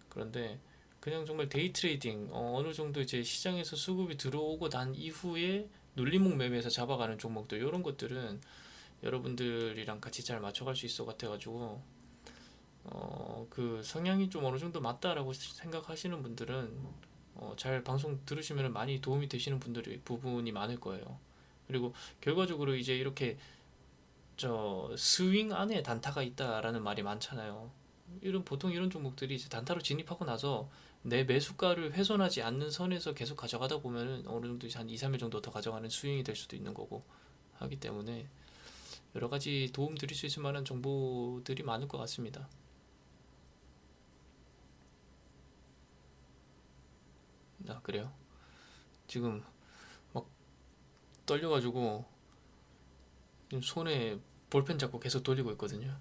Speaker 1: 그런데 그냥 정말 데이 트레이딩 어느 정도 이제 시장에서 수급이 들어오고 난 이후에 눌림목 매매에서 잡아가는 종목들 이런 것들은 여러분들이랑 같이 잘 맞춰갈 수 있어 같아가지고 그 성향이 좀 어느 정도 맞다라고 생각하시는 분들은 잘 방송 들으시면 많이 도움이 되시는 부분이 많을 거예요. 그리고 결과적으로 이제 이렇게 스윙 안에 단타가 있다라는 말이 많잖아요. 보통 이런 종목들이 이제 단타로 진입하고 나서 내 매수가를 훼손하지 않는 선에서 계속 가져가다 보면은 어느 정도 한 2, 3일 정도 더 가져가는 스윙이 될 수도 있는 거고 하기 때문에 여러 가지 도움 드릴 수 있을 만한 정보들이 많을 것 같습니다. 아, 그래요? 지금 막 떨려가지고 지금 손에 볼펜 잡고 계속 돌리고 있거든요.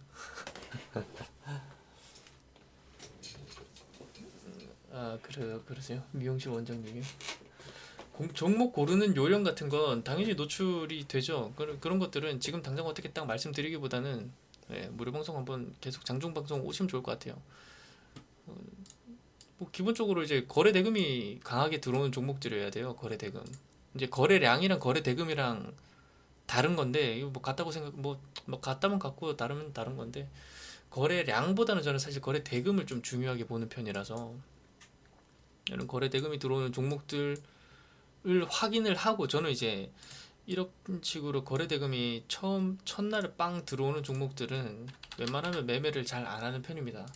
Speaker 1: 아, 그러세요? 미용실 원장님이? 종목 고르는 요령 같은 건 당연히 노출이 되죠. 그런 것들은 지금 당장 어떻게 딱 말씀드리기보다는 무료 방송 한번 계속 장중 방송 오시면 좋을 것 같아요. 뭐 기본적으로 이제 거래 대금이 강하게 들어오는 종목들이어야 돼요. 거래 대금. 이제 거래량이랑 거래 대금이랑 다른 건데 이거 뭐 같다고 뭐 같다면 같고 다르면 다른 건데 거래량보다는 저는 사실 거래 대금을 좀 중요하게 보는 편이라서 이런 거래 대금이 들어오는 종목들을 확인을 하고 저는 이제 이런 식으로 거래 대금이 첫날에 빵 들어오는 종목들은 웬만하면 매매를 잘 안 하는 편입니다.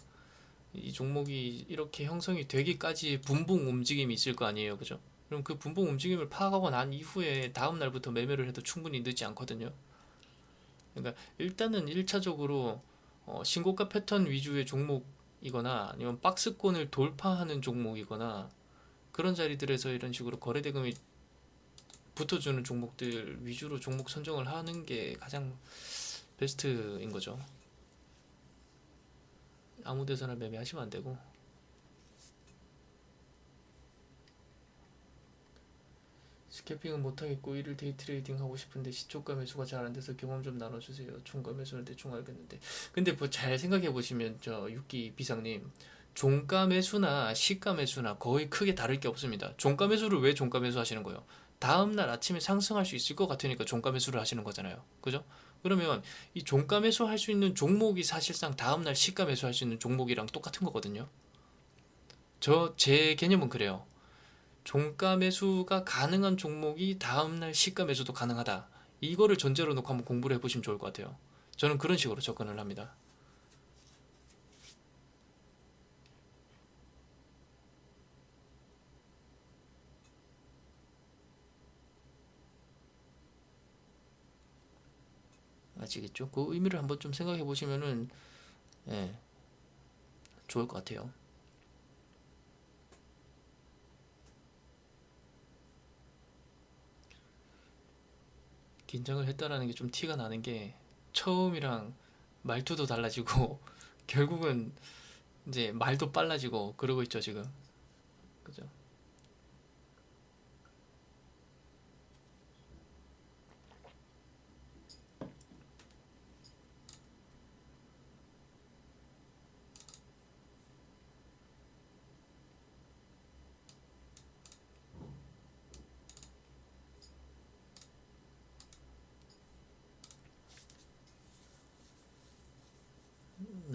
Speaker 1: 이 종목이 이렇게 형성이 되기까지 분봉 움직임이 있을 거 아니에요, 그죠? 그럼 그 분봉 움직임을 파악하고 난 이후에 다음 날부터 매매를 해도 충분히 늦지 않거든요. 그러니까 일단은 1차적으로 신고가 패턴 위주의 종목이거나 아니면 박스권을 돌파하는 종목이거나 그런 자리들에서 이런 식으로 거래 대금이 붙어주는 종목들 위주로 종목 선정을 하는 게 가장 베스트인 거죠. 아무 데서나 매매하시면 안 되고. 스캐핑은 못하겠고 일일 데이 트레이딩 하고 싶은데 시초가 매수가 잘 안 돼서 경험 좀 나눠주세요. 종가 매수는 대충 알겠는데. 근데 뭐 잘 생각해 보시면 저 육기 비상님, 종가 매수나 시가 매수나 거의 크게 다를 게 없습니다. 종가 매수를 왜 종가 매수 하시는 거예요? 다음날 아침에 상승할 수 있을 것 같으니까 종가 매수를 하시는 거잖아요. 그죠? 그러면 이 종가 매수할 수 있는 종목이 사실상 다음날 시가 매수할 수 있는 종목이랑 똑같은 거거든요. 제 개념은 그래요. 종가 매수가 가능한 종목이 다음날 시가 매수도 가능하다. 이거를 전제로 놓고 한번 공부를 해보시면 좋을 것 같아요. 저는 그런 식으로 접근을 합니다. 아시겠죠? 그 의미를 한번 좀 생각해 보시면은 예, 좋을 것 같아요. 긴장을 했다라는 게 좀 티가 나는 게 처음이랑 말투도 달라지고 결국은 이제 말도 빨라지고 그러고 있죠 지금. 그죠?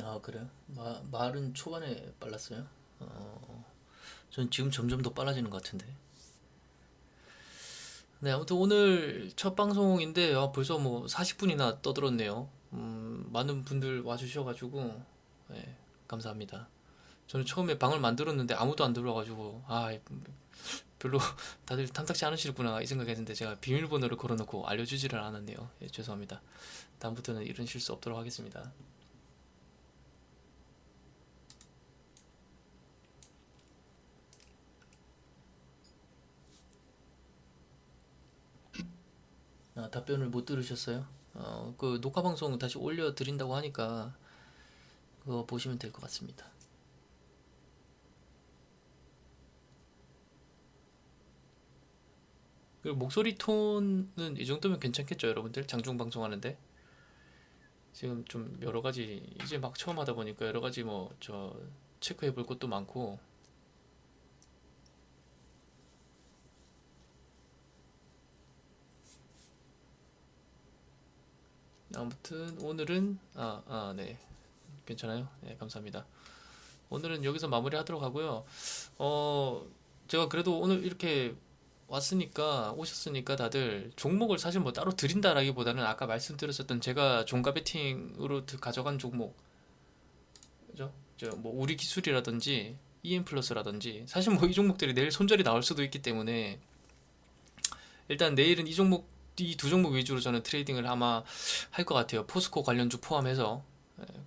Speaker 1: 아 그래요? 말은 초반에 빨랐어요? 전 지금 점점 더 빨라지는 것 같은데. 네, 아무튼 오늘 첫 방송인데 벌써 뭐 40분이나 떠들었네요. 많은 분들 와주셔가지고 네, 감사합니다. 저는 처음에 방을 만들었는데 아무도 안 들어와가지고 별로 다들 탐탁지 않으시구나 이 생각했는데 제가 비밀번호를 걸어놓고 알려주지를 않았네요. 예, 죄송합니다. 다음부터는 이런 실수 없도록 하겠습니다. 답변을 못 들으셨어요? 그 녹화 방송 다시 올려드린다고 하니까 그거 보시면 될 것 같습니다. 그리고 목소리 톤은 이 정도면 괜찮겠죠, 여러분들? 장중 방송하는데 지금 좀 여러 가지 이제 막 처음 하다 보니까 여러 가지 뭐 저 체크해 볼 것도 많고 아무튼 오늘은 네, 괜찮아요. 네, 감사합니다. 오늘은 여기서 마무리하도록 하고요. 어, 제가 그래도 오늘 이렇게 오셨으니까 다들 종목을 사실 뭐 따로 드린다라기보다는 아까 말씀드렸었던 제가 종가 베팅으로 가져간 종목, 그죠? 저 뭐 우리 기술이라든지 EM 플러스라든지 사실 뭐 이 종목들이 내일 손절이 나올 수도 있기 때문에 일단 내일은 이 두 종목 위주로 저는 트레이딩을 아마 할 것 같아요. 포스코 관련주 포함해서.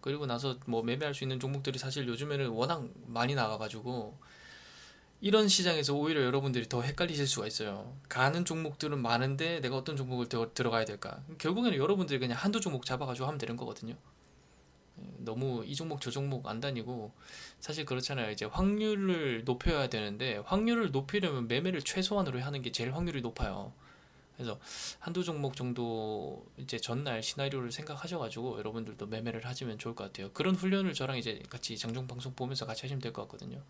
Speaker 1: 그리고 나서 뭐 매매할 수 있는 종목들이 사실 요즘에는 워낙 많이 나가가지고 이런 시장에서 오히려 여러분들이 더 헷갈리실 수가 있어요. 가는 종목들은 많은데 내가 어떤 종목을 들어가야 될까? 결국에는 여러분들이 그냥 한두 종목 잡아가지고 하면 되는 거거든요. 너무 이 종목 저 종목 안 다니고 사실 그렇잖아요. 이제 확률을 높여야 되는데 확률을 높이려면 매매를 최소한으로 하는 게 제일 확률이 높아요. 그래서 한두 종목 정도 이제 전날 시나리오를 생각하셔가지고 여러분들도 매매를 하시면 좋을 것 같아요. 그런 훈련을 저랑 이제 같이 장중 방송 보면서 같이 하시면 될 것 같거든요.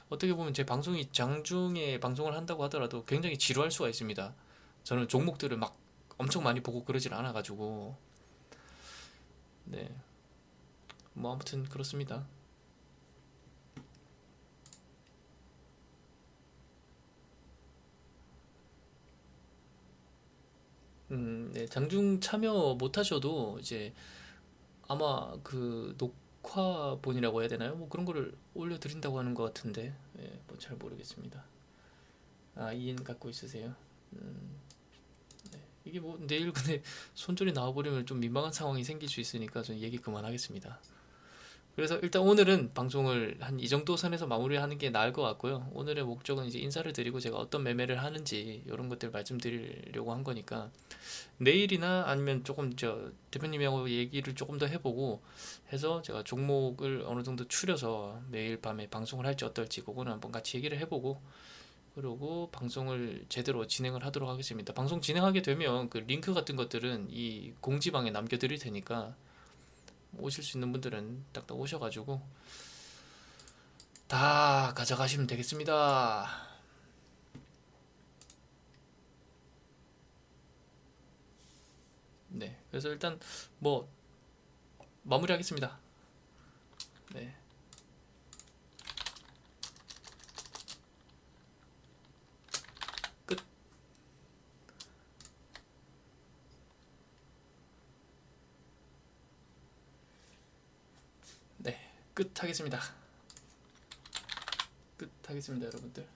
Speaker 1: 어떻게 보면 제 방송이 장중에 방송을 한다고 하더라도 굉장히 지루할 수가 있습니다. 저는 종목들을 막 엄청 많이 보고 그러질 않아가지고 네, 뭐 아무튼 그렇습니다. 네, 장중 참여 못 하셔도 이제 아마 그 녹화본이라고 해야 되나요? 뭐 그런 거를 올려드린다고 하는 것 같은데, 뭐 잘 모르겠습니다. 이인 갖고 있으세요? 음, 이게 뭐 내일 근데 손절이 나와버리면 좀 민망한 상황이 생길 수 있으니까 전 얘기 그만하겠습니다. 그래서 일단 오늘은 방송을 한 이 정도 선에서 마무리하는 게 나을 것 같고요. 오늘의 목적은 이제 인사를 드리고 제가 어떤 매매를 하는지 이런 것들 말씀드리려고 한 거니까 내일이나 아니면 조금 저 대표님하고 얘기를 조금 더 해보고 해서 제가 종목을 어느 정도 추려서 매일 밤에 방송을 할지 어떨지 그거는 한번 같이 얘기를 해보고 그리고 방송을 제대로 진행을 하도록 하겠습니다. 방송 진행하게 되면 그 링크 같은 것들은 이 공지방에 남겨드릴 테니까 오실 수 있는 분들은 딱딱 오셔가지고 다 가져가시면 되겠습니다. 네, 그래서 일단 뭐 마무리하겠습니다. 네, 끝. 네, 끝 하겠습니다. 끝 하겠습니다, 여러분들.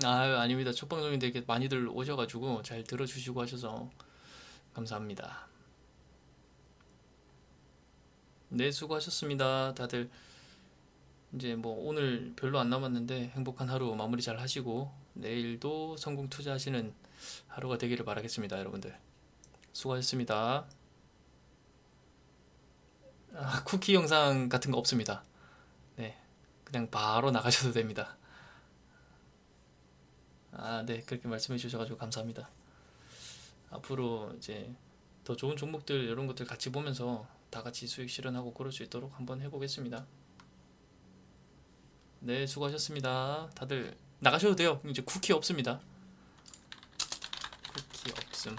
Speaker 1: 아닙니다. 첫 방송인데 이렇게 많이들 오셔가지고 잘 들어주시고 하셔서 감사합니다. 네, 수고하셨습니다. 다들 이제 뭐 오늘 별로 안 남았는데 행복한 하루 마무리 잘 하시고 내일도 성공 투자하시는 하루가 되기를 바라겠습니다, 여러분들. 수고하셨습니다. 쿠키 영상 같은 거 없습니다. 네, 그냥 바로 나가셔도 됩니다. 네, 그렇게 말씀해 주셔가지고 감사합니다. 앞으로 이제 더 좋은 종목들 이런 것들 같이 보면서 다 같이 수익 실현하고 그럴 수 있도록 한번 해보겠습니다. 네, 수고하셨습니다. 다들 나가셔도 돼요. 이제 쿠키 없습니다. 쿠키 없음.